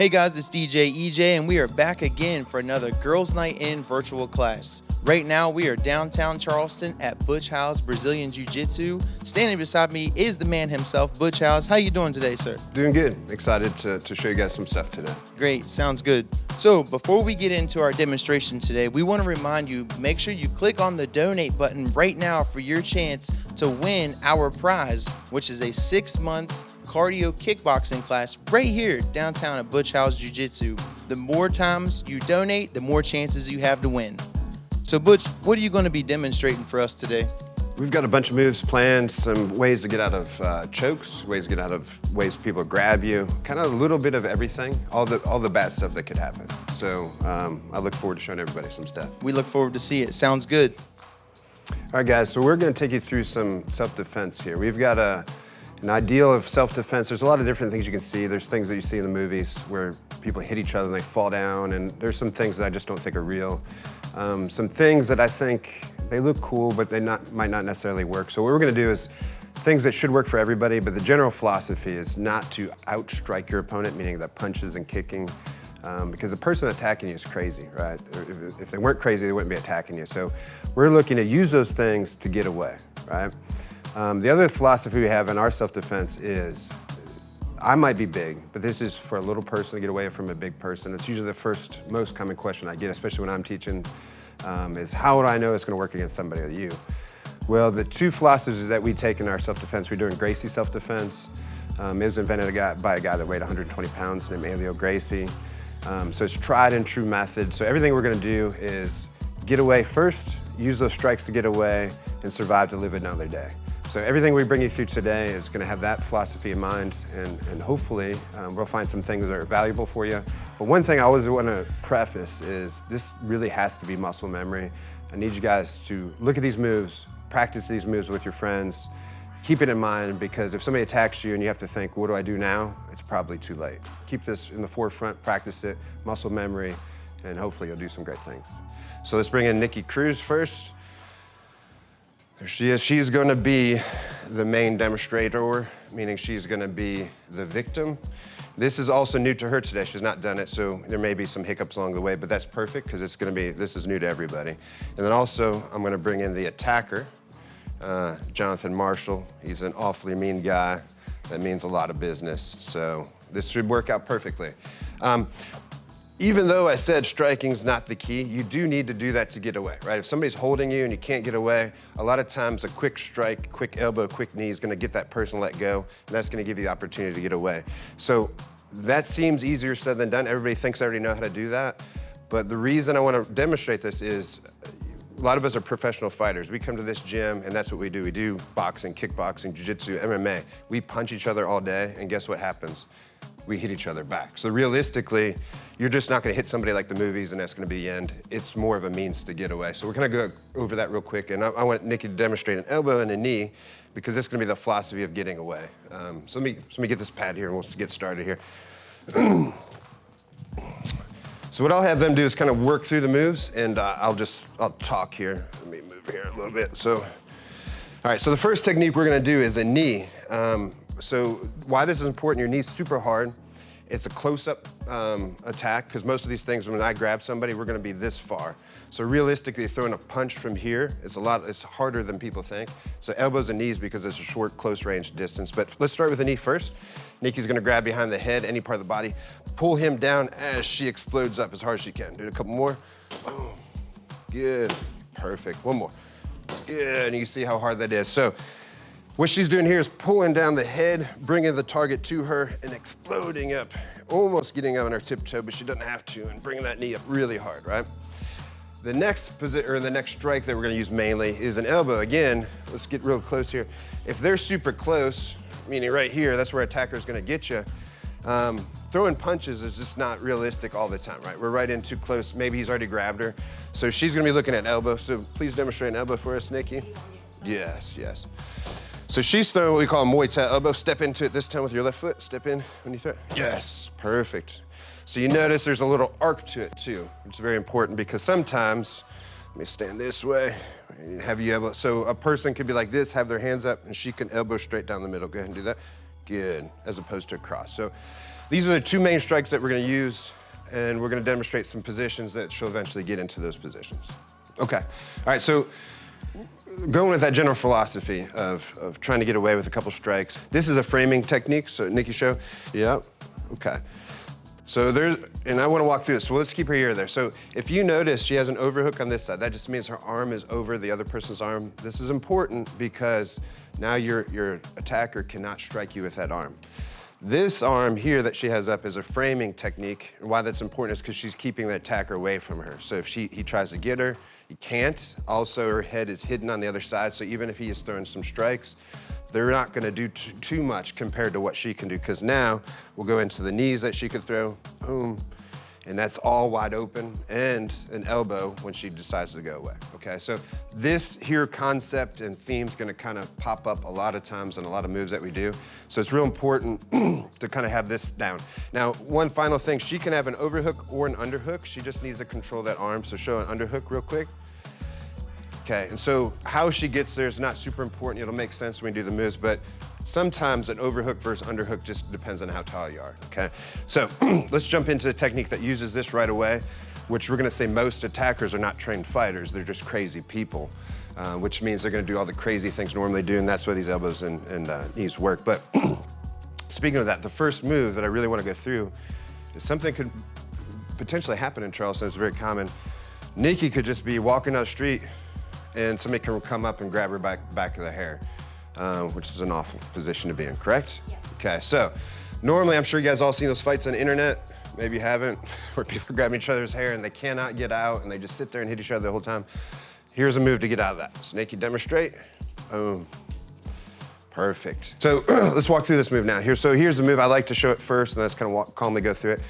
Hey guys, it's DJ EJ, and we are back again for another Girls Night In virtual class. Right now, we are downtown Charleston at Butch Hiles Brazilian Jiu-Jitsu. Standing beside me is the man himself, Butch Hiles. How you doing today, sir? Doing good. Excited to show you guys some stuff today. Great, sounds good. So before we get into our demonstration today, we want to remind you, make sure you click on the donate button right now for your chance to win our prize, which is a 6 months cardio kickboxing class right here downtown at Butch Hiles Jiu-Jitsu. The more times you donate, the more chances you have to win. So Butch, what are you going to be demonstrating for us today? We've got a bunch of moves planned, some ways to get out of chokes, ways people grab you, kind of a little bit of everything, all the bad stuff that could happen. So I look forward to showing everybody some stuff. We look forward to see it. Sounds good. All right, guys, so we're going to take you through some self-defense here. We've got an ideal of self-defense. There's a lot of different things you can see. There's things that you see in the movies where people hit each other and they fall down, and there's some things that I just don't think are real. Some things that I think they look cool, but they might not necessarily work. So what we're gonna do is things that should work for everybody, but the general philosophy is not to outstrike your opponent, meaning that punches and kicking, because the person attacking you is crazy, right? If they weren't crazy, they wouldn't be attacking you. So we're looking to use those things to get away, right? The other philosophy we have in our self-defense is, I might be big, but this is for a little person to get away from a big person. It's usually the first most common question I get, especially when I'm teaching, is how do I know it's gonna work against somebody like you? Well, the two philosophies that we take in our self-defense, we're doing Gracie self-defense. It was invented by a guy that weighed 120 pounds named Elio Gracie. So it's tried and true method. So everything we're gonna do is get away first, use those strikes to get away, and survive to live another day. So everything we bring you through today is going to have that philosophy in mind, and hopefully we'll find some things that are valuable for you. But one thing I always want to preface is this really has to be muscle memory. I need you guys to look at these moves, practice these moves with your friends, keep it in mind, because if somebody attacks you and you have to think, what do I do now? It's probably too late. Keep this in the forefront, practice it, muscle memory, and hopefully you'll do some great things. So let's bring in Nikki Cruz first. There she is. She's going to be the main demonstrator, meaning she's going to be the victim. This is also new to her today. She's not done it, so there may be some hiccups along the way, but that's perfect because this is new to everybody. And then also, I'm going to bring in the attacker, Jonathan Marshall. He's an awfully mean guy. That means a lot of business, so this should work out perfectly. Even though I said striking's not the key, you do need to do that to get away, right? If somebody's holding you and you can't get away, a lot of times a quick strike, quick elbow, quick knee is gonna get that person let go, and that's gonna give you the opportunity to get away. So that seems easier said than done. Everybody thinks I already know how to do that, but the reason I wanna demonstrate this is a lot of us are professional fighters. We come to this gym and that's what we do. We do boxing, kickboxing, jiu-jitsu, MMA. We punch each other all day, and guess what happens? We hit each other back. So realistically, you're just not gonna hit somebody like the movies and that's gonna be the end. It's more of a means to get away. So we're gonna go over that real quick, and I want Nikki to demonstrate an elbow and a knee, because this is gonna be the philosophy of getting away. So let me get this pad here and we'll get started here. So what I'll have them do is kind of work through the moves, and I'll talk here. Let me move here a little bit. So, all right, so the first technique we're gonna do is a knee. So why this is important, your knee's super hard. It's a close-up attack, because most of these things, when I grab somebody, we're gonna be this far. So realistically, throwing a punch from here, it's harder than people think. So elbows and knees, because it's a short, close-range distance. But let's start with the knee first. Nikki's gonna grab behind the head, any part of the body, pull him down as she explodes up as hard as she can. Do a couple more. Boom. Good. Perfect. One more. Good. And you see how hard that is. So what she's doing here is pulling down the head, bringing the target to her, and exploding up, almost getting up on her tiptoe, but she doesn't have to, and bringing that knee up really hard, right? The next strike that we're gonna use mainly is an elbow. Again, let's get real close here. If they're super close, meaning right here, that's where attacker's gonna get you. Throwing punches is just not realistic all the time, right? We're right in too close. Maybe he's already grabbed her. So she's gonna be looking at elbow. So please demonstrate an elbow for us, Nikki. Yes, yes. So she's throwing what we call a Muay Thai elbow. Step into it this time with your left foot. Step in when you throw it. Yes, perfect. So you notice there's a little arc to it too, which is very important, because sometimes, let me stand this way, have you elbow. So a person could be like this, have their hands up, and she can elbow straight down the middle. Go ahead and do that. Good, as opposed to across. So These are the two main strikes that we're gonna use, and we're gonna demonstrate some positions that she'll eventually get into those positions. Okay, all right, so going with that general philosophy of trying to get away with a couple strikes. This is a framing technique, so Nikki show. Yep, okay. So and I want to walk through this, so let's keep her ear there. So if you notice she has an overhook on this side, that just means her arm is over the other person's arm. This is important because now your attacker cannot strike you with that arm. This arm here that she has up is a framing technique, and why that's important is because she's keeping the attacker away from her. So if he tries to get her, he can't. Also, her head is hidden on the other side, so even if he is throwing some strikes, they're not gonna do too much compared to what she can do, because now we'll go into the knees that she could throw, boom, and that's all wide open, and an elbow when she decides to go away, okay? So this here concept and theme is gonna kind of pop up a lot of times in a lot of moves that we do, so it's real important to kind of have this down. Now, one final thing, she can have an overhook or an underhook. She just needs to control that arm, so show an underhook real quick. Okay, and so how she gets there is not super important. It'll make sense when we do the moves, but sometimes an overhook versus underhook just depends on how tall you are, okay? So let's jump into a technique that uses this right away, which we're gonna say most attackers are not trained fighters, they're just crazy people, which means they're gonna do all the crazy things normally do, and that's why these elbows and knees work. But speaking of that, the first move that I really wanna go through is something could potentially happen in Charleston, it's very common. Nikki could just be walking down the street and somebody can come up and grab her back of the hair, which is an awful position to be in, correct? Yeah. Okay, so normally I'm sure you guys all seen those fights on the internet, maybe you haven't, where people are grabbing each other's hair and they cannot get out and they just sit there and hit each other the whole time. Here's a move to get out of that. So Nikki, demonstrate, boom. Perfect. So let's walk through this move now. Here's the move, I like to show it first and let's kind of calmly go through it.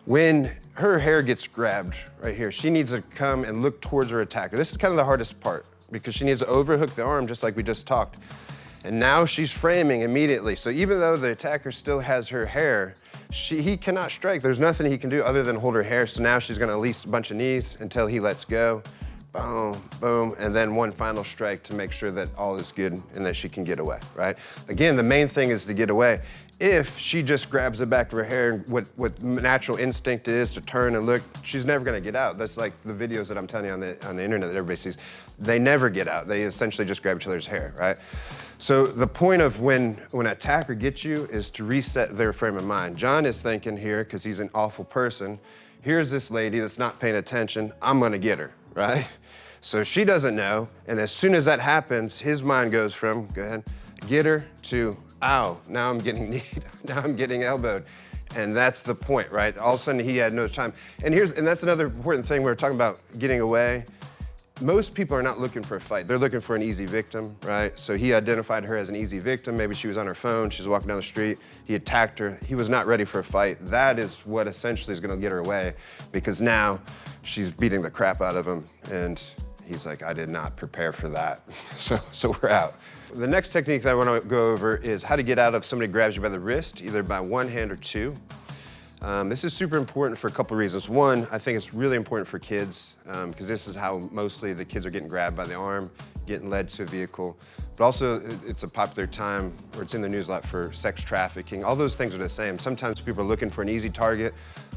When her hair gets grabbed right here, she needs to come and look towards her attacker. This is kind of the hardest part because she needs to overhook the arm just like we just talked. And now she's framing immediately. So even though the attacker still has her hair, he cannot strike. There's nothing he can do other than hold her hair. So now she's gonna release a bunch of knees until he lets go. Boom, boom, and then one final strike to make sure that all is good and that she can get away, right? Again, the main thing is to get away. If she just grabs the back of her hair, what natural instinct is to turn and look, she's never gonna get out. That's like the videos that I'm telling you on the internet that everybody sees. They never get out. They essentially just grab each other's hair, right? So the point of when an attacker gets you is to reset their frame of mind. John is thinking here, because he's an awful person, here's this lady that's not paying attention, I'm gonna get her, right? So she doesn't know, and as soon as that happens, his mind goes from, go ahead, get her, to, ow, now I'm getting kneed, now I'm getting elbowed. And that's the point, right? All of a sudden he had no time. And that's another important thing, we were talking about getting away. Most people are not looking for a fight, they're looking for an easy victim, right? So he identified her as an easy victim, maybe she was on her phone, she was walking down the street, he attacked her, he was not ready for a fight. That is what essentially is gonna get her away, because now she's beating the crap out of him, and he's like, I did not prepare for that, so we're out. The next technique that I want to go over is how to get out of somebody grabs you by the wrist, either by one hand or two. This is super important for a couple reasons. One, I think it's really important for kids, because this is how mostly the kids are getting grabbed by the arm, getting led to a vehicle. But also, it's a popular time, or it's in the news a lot, for sex trafficking. All those things are the same. Sometimes people are looking for an easy target.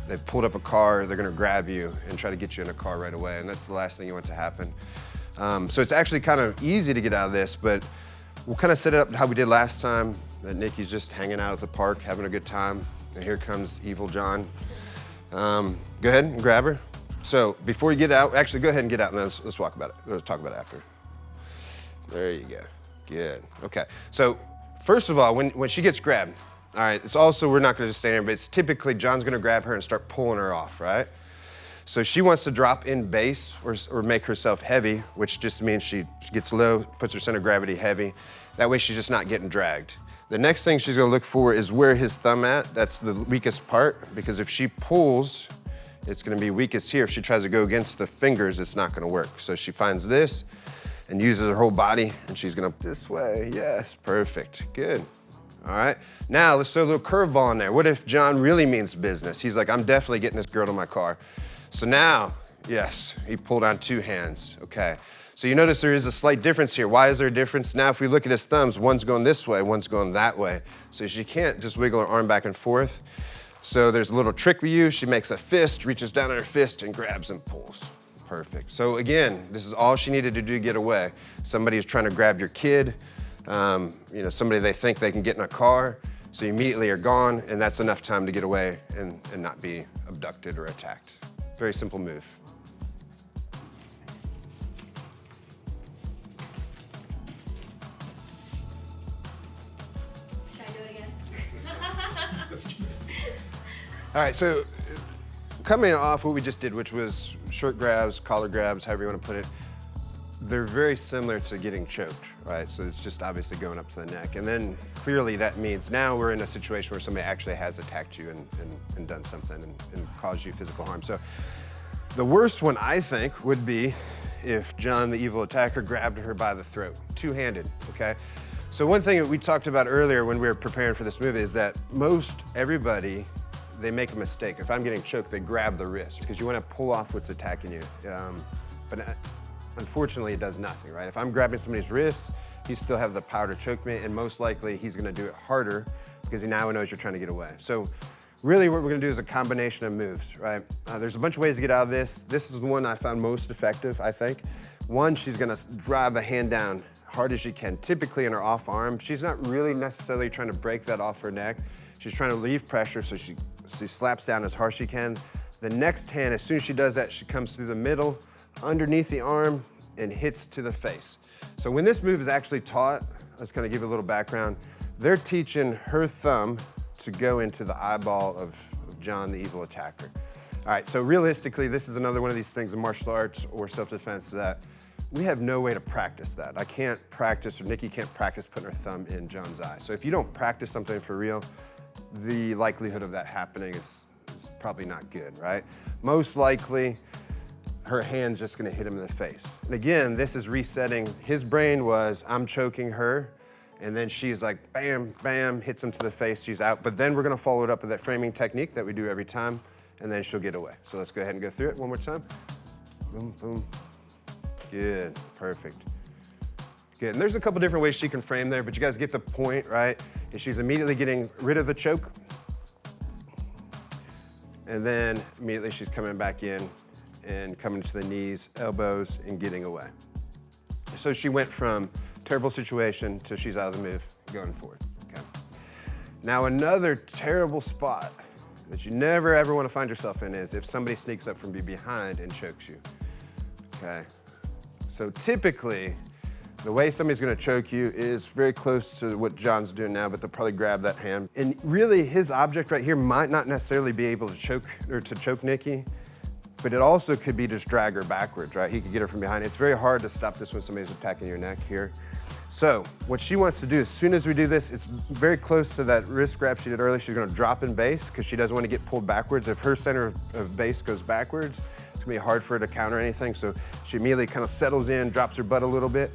They've pulled up a car, they're gonna grab you and try to get you in a car right away, and that's the last thing you want to happen. So it's actually kind of easy to get out of this, but we'll kind of set it up how we did last time, that Nikki's just hanging out at the park, having a good time, and here comes evil John. Go ahead and grab her. So before you get out, actually go ahead and get out and then let's talk about it. Let's talk about it after. There you go, good, okay. So first of all, when she gets grabbed, all right, it's also, we're not gonna just stay there, but it's typically John's gonna grab her and start pulling her off, right? So she wants to drop in base or make herself heavy, which just means she gets low, puts her center of gravity heavy. That way she's just not getting dragged. The next thing she's gonna look for is where his thumb at. That's the weakest part, because if she pulls, it's gonna be weakest here. If she tries to go against the fingers, it's not gonna work. So she finds this and uses her whole body, and she's gonna this way, yes, perfect, good. All right, now let's throw a little curveball in there. What if John really means business? He's like, I'm definitely getting this girl to my car. So now, yes, he pulled on two hands, okay. So you notice there is a slight difference here. Why is there a difference? Now if we look at his thumbs, one's going this way, one's going that way. So she can't just wiggle her arm back and forth. So there's a little trick we use. She makes a fist, reaches down in her fist and grabs and pulls. Perfect. So again, this is all she needed to do to get away. Somebody is trying to grab your kid, somebody they think they can get in a car, so you immediately are gone, and that's enough time to get away and not be abducted or attacked. Very simple move. Should I do it again? All right, so coming off what we just did, which was short grabs, collar grabs, however you want to put it, they're very similar to getting choked, right? So it's just obviously going up to the neck. And then clearly that means now we're in a situation where somebody actually has attacked you and done something and caused you physical harm. So the worst one, I think, would be if John, the evil attacker, grabbed her by the throat, two-handed, okay? So one thing that we talked about earlier when we were preparing for this movie is that most everybody, they make a mistake. If I'm getting choked, they grab the wrist because you want to pull off what's attacking you. But unfortunately, it does nothing, right? If I'm grabbing somebody's wrist, he still have the power to choke me, and most likely he's gonna do it harder because he now knows you're trying to get away. So really what we're gonna do is a combination of moves, right? There's a bunch of ways to get out of this. This is the one I found most effective, I think. One, she's gonna drive a hand down hard as she can, typically in her off arm. She's not really necessarily trying to break that off her neck. She's trying to leave pressure, so she slaps down as hard as she can. The next hand, as soon as she does that, she comes through the middle, underneath the arm, and hits to the face. So when this move is actually taught, let's kind of give you a little background. They're teaching her thumb to go into the eyeball of John, the evil attacker. All right, so realistically, this is another one of these things in martial arts or self-defense that we have no way to practice that. I can't practice, or Nikki can't practice putting her thumb in John's eye. So if you don't practice something for real, the likelihood of that happening is probably not good, right? Most likely, her hand's just gonna hit him in the face. And again, this is resetting. His brain was, I'm choking her, and then she's like, bam, bam, hits him to the face, she's out. But then we're gonna follow it up with that framing technique that we do every time, and then she'll get away. So let's go ahead and go through it one more time. Boom, boom. Good, perfect. Good, and there's a couple different ways she can frame there, but you guys get the point, right? And she's immediately getting rid of the choke, and then immediately she's coming back in and coming to the knees, elbows, and getting away. So she went from terrible situation to she's out of the move, going forward, okay? Now another terrible spot that you never ever want to find yourself in is if somebody sneaks up from behind and chokes you, okay? So typically, the way somebody's gonna choke you is very close to what John's doing now, but they'll probably grab that hand. And really, his object right here might not necessarily be able to choke Nikki, but it also could be just drag her backwards, right? He could get her from behind. It's very hard to stop this when somebody's attacking your neck here. So what she wants to do, as soon as we do this, it's very close to that wrist grab she did earlier. She's gonna drop in base because she doesn't want to get pulled backwards. If her center of base goes backwards, it's gonna be hard for her to counter anything. So she immediately kind of settles in, drops her butt a little bit.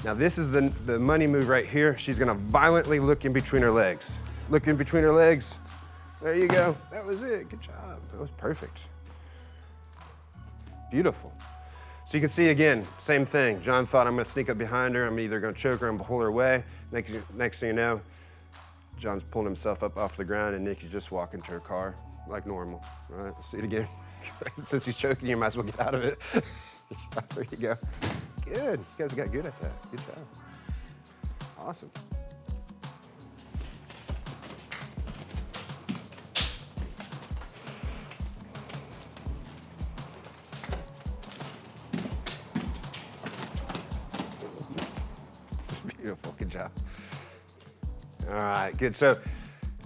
Now this is the money move right here. She's gonna violently look in between her legs. Look in between her legs. There you go. That was it. Good job. That was perfect. Beautiful. So you can see again, same thing. John thought, I'm gonna sneak up behind her. I'm either gonna choke her and pull her away. Next thing you know, John's pulling himself up off the ground and Nikki's just walking to her car like normal. All right, let's see it again. Since he's choking you, might as well get out of it. There you go. Good, you guys got good at that. Good job. Awesome. Beautiful, good job. All right, good. So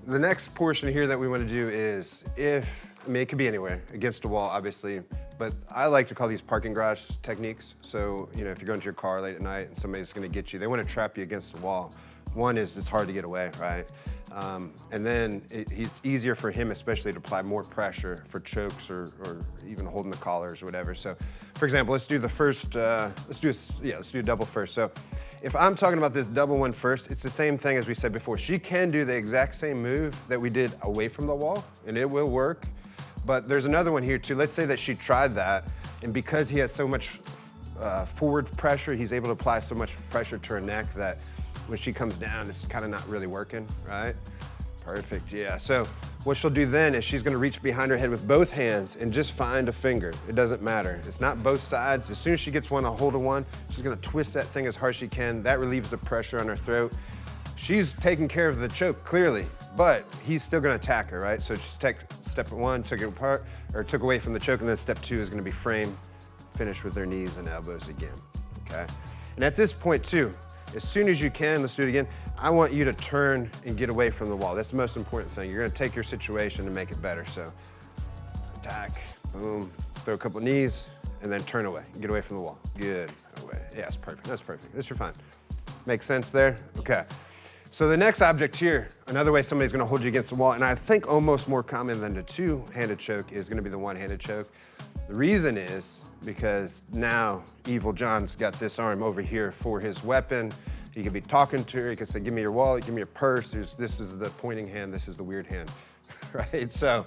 the next portion here that we want to do is it could be anywhere, against a wall, obviously, but I like to call these parking garage techniques. So, if you're going to your car late at night and somebody's going to get you, they want to trap you against the wall. One is it's hard to get away, right? And then it's easier for him especially to apply more pressure for chokes or even holding the collars or whatever. So, for example, let's do the first, let's do a double first. So if I'm talking about this double one first, it's the same thing as we said before. She can do the exact same move that we did away from the wall, and it will work. But there's another one here too. Let's say that she tried that, and because he has so much forward pressure, he's able to apply so much pressure to her neck that when she comes down, it's kind of not really working, right? Perfect, yeah. So What she'll do then is she's gonna reach behind her head with both hands and just find a finger. It doesn't matter. It's not both sides. As soon as she gets a hold of one, she's gonna twist that thing as hard as she can. That relieves the pressure on her throat. She's taking care of the choke, clearly, but he's still gonna attack her, right? So just take step one, took it apart, or took away from the choke, and then step two is gonna be frame, finish with their knees and elbows again, okay? And at this point too, as soon as you can, let's do it again, I want you to turn and get away from the wall. That's the most important thing. You're gonna take your situation and make it better. So attack, boom, throw a couple knees, and then turn away. Get away from the wall. Good, away. Yeah, that's perfect, that's perfect. This you're fine. Make sense there? Okay. So the next object here, another way somebody's gonna hold you against the wall, and I think almost more common than the two-handed choke is gonna be the one-handed choke. The reason is because now Evil John's got this arm over here for his weapon. He could be talking to her, he could say, give me your wallet, give me your purse. This is the pointing hand, this is the weird hand, right? So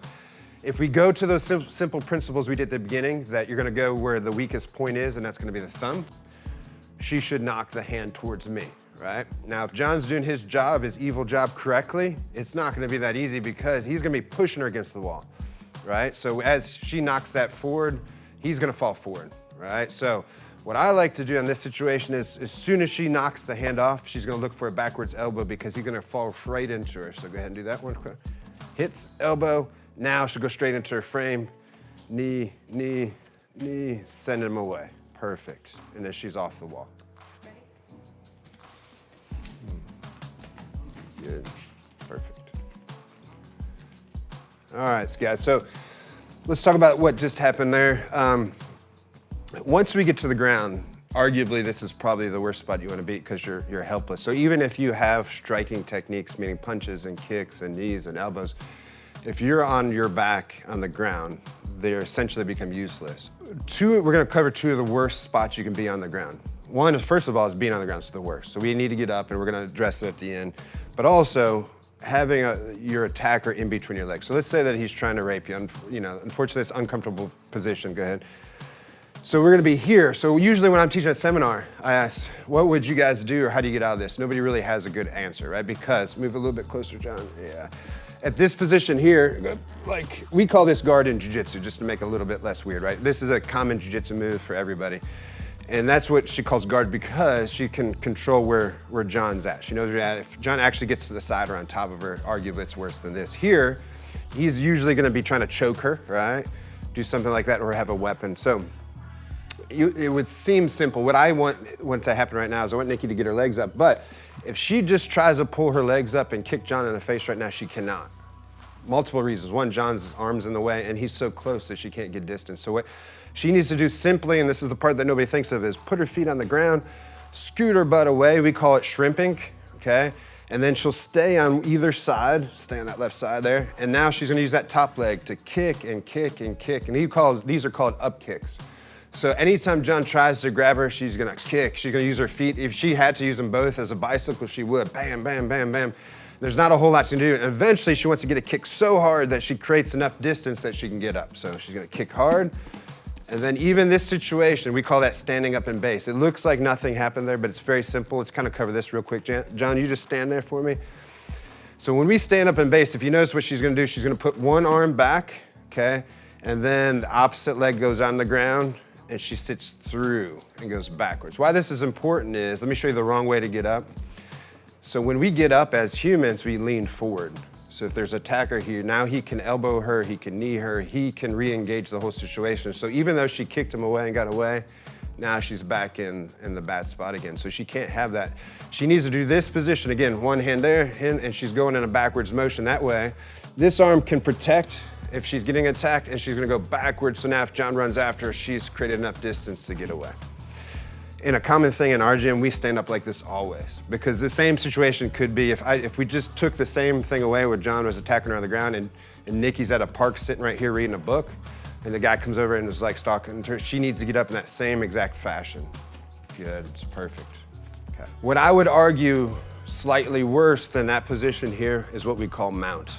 if we go to those simple principles we did at the beginning, that you're gonna go where the weakest point is, and that's gonna be the thumb, she should knock the hand towards me, right? Now, if John's doing his job, his evil job correctly, it's not gonna be that easy because he's gonna be pushing her against the wall, right? So as she knocks that forward, he's gonna fall forward, right? So what I like to do in this situation is as soon as she knocks the hand off, she's gonna look for a backwards elbow because he's gonna fall right into her. So go ahead and do that one quick. Hits, elbow, now she'll go straight into her frame. Knee, knee, knee, send him away. Perfect. And then she's off the wall. Good, perfect. All right, guys, so let's talk about what just happened there. Once we get to the ground, arguably this is probably the worst spot you want to be because you're helpless. So even if you have striking techniques, meaning punches and kicks and knees and elbows, if you're on your back on the ground, they essentially become useless. We're gonna cover two of the worst spots you can be on the ground. One is, first of all, is being on the ground is the worst. So we need to get up and we're gonna address it at the end. But also, having your attacker in between your legs. So let's say that he's trying to rape you. Unfortunately, it's an uncomfortable position, go ahead. So we're gonna be here. So usually when I'm teaching a seminar, I ask, what would you guys do or how do you get out of this? Nobody really has a good answer, right? Because, move a little bit closer, John, yeah. At this position here, like we call this guard in jiu-jitsu, just to make it a little bit less weird, right? This is a common jiu-jitsu move for everybody. And that's what she calls guard because she can control where John's at. She knows where you're at. If John actually gets to the side or on top of her, arguably it's worse than this. Here, he's usually gonna be trying to choke her, right? Do something like that or have a weapon. So it would seem simple. What I want to happen right now is I want Nikki to get her legs up, but if she just tries to pull her legs up and kick John in the face right now, she cannot. Multiple reasons. One, John's arm's in the way and he's so close that she can't get distance. So what she needs to do simply, and this is the part that nobody thinks of, is put her feet on the ground, scoot her butt away. We call it shrimping, okay? And then she'll stay on either side, stay on that left side there. And now she's gonna use that top leg to kick and kick and kick. And these are called up kicks. So anytime John tries to grab her, she's gonna kick. She's gonna use her feet. If she had to use them both as a bicycle, she would. Bam, bam, bam, bam. There's not a whole lot she can do. And eventually she wants to get a kick so hard that she creates enough distance that she can get up. So she's gonna kick hard. And then even this situation, we call that standing up in base. It looks like nothing happened there, but it's very simple. Let's kind of cover this real quick. John, you just stand there for me. So when we stand up in base, if you notice what she's gonna do, she's gonna put one arm back, okay? And then the opposite leg goes on the ground and she sits through and goes backwards. Why this is important is, let me show you the wrong way to get up. So when we get up as humans, we lean forward. So if there's an attacker here, now he can elbow her, he can knee her, he can re-engage the whole situation. So even though she kicked him away and got away, now she's back in the bad spot again. So she can't have that. She needs to do this position again, one hand there, and she's going in a backwards motion that way. This arm can protect if she's getting attacked, and she's gonna go backwards. So now if John runs after her, she's created enough distance to get away. And a common thing in our gym, we stand up like this always, because the same situation could be if we just took the same thing away where John was attacking her on the ground and Nikki's at a park sitting right here reading a book, and the guy comes over and is like stalking her, she needs to get up in that same exact fashion. Good, it's perfect. Okay. What I would argue slightly worse than that position here is what we call mount.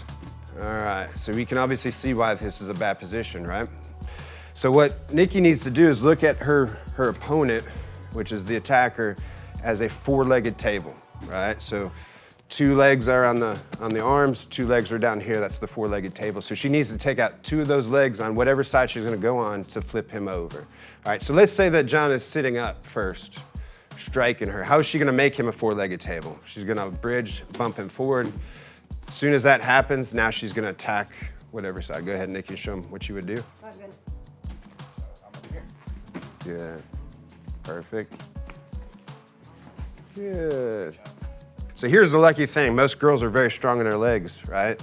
All right, so we can obviously see why this is a bad position, right? So what Nikki needs to do is look at her opponent, which is the attacker, as a four-legged table, right? So 2 legs are on the arms, 2 legs are down here. That's the 4-legged table. So she needs to take out 2 of those legs on whatever side she's gonna go on to flip him over. All right, so let's say that John is sitting up first, striking her. How is she gonna make him a 4-legged table? She's gonna bridge, bump him forward. As soon as that happens, now she's gonna attack whatever side. Go ahead, Nikki, show him what you would do. Good. Perfect. Good. So here's the lucky thing. Most girls are very strong in their legs, right?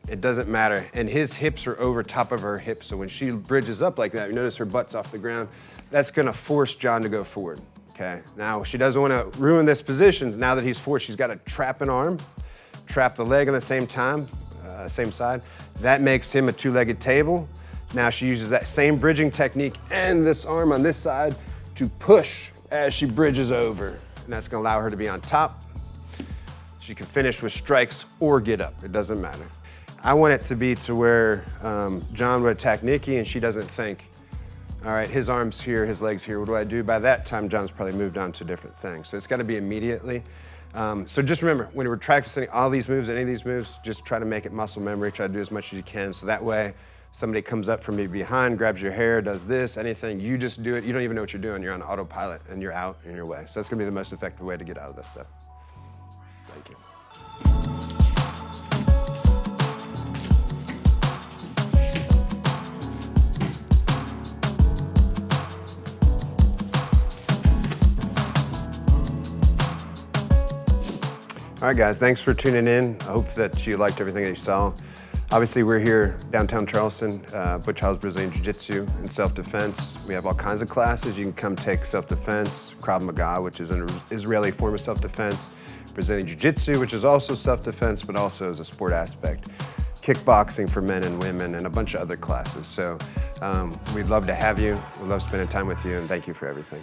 It doesn't matter. And his hips are over top of her hips. So when she bridges up like that, you notice her butt's off the ground, that's gonna force John to go forward, okay? Now, she doesn't wanna ruin this position. Now that he's forward, she's gotta trap an arm, trap the leg on the same time, same side. That makes him a 2-legged table. Now she uses that same bridging technique and this arm on this side to push as she bridges over. And that's gonna allow her to be on top. She can finish with strikes or get up, it doesn't matter. I want it to be to where John would attack Nikki and she doesn't think, all right, his arm's here, his leg's here, what do I do? By that time, John's probably moved on to different things. So it's gotta be immediately. So just remember, when we're practicing all these moves, any of these moves, just try to make it muscle memory, try to do as much as you can, so that way somebody comes up from me behind, grabs your hair, does this, anything, you just do it, you don't even know what you're doing, you're on autopilot and you're out in your way. So that's gonna be the most effective way to get out of this stuff. Thank you. All right, guys, thanks for tuning in. I hope that you liked everything that you saw. Obviously, we're here downtown Charleston, Butch, Hiles, Brazilian Jiu-Jitsu and self-defense. We have all kinds of classes. You can come take self-defense, Krav Maga, which is an Israeli form of self-defense, Brazilian Jiu-Jitsu, which is also self-defense, but also as a sport aspect, kickboxing for men and women, and a bunch of other classes. So we'd love to have you. We'd love spending time with you, and thank you for everything.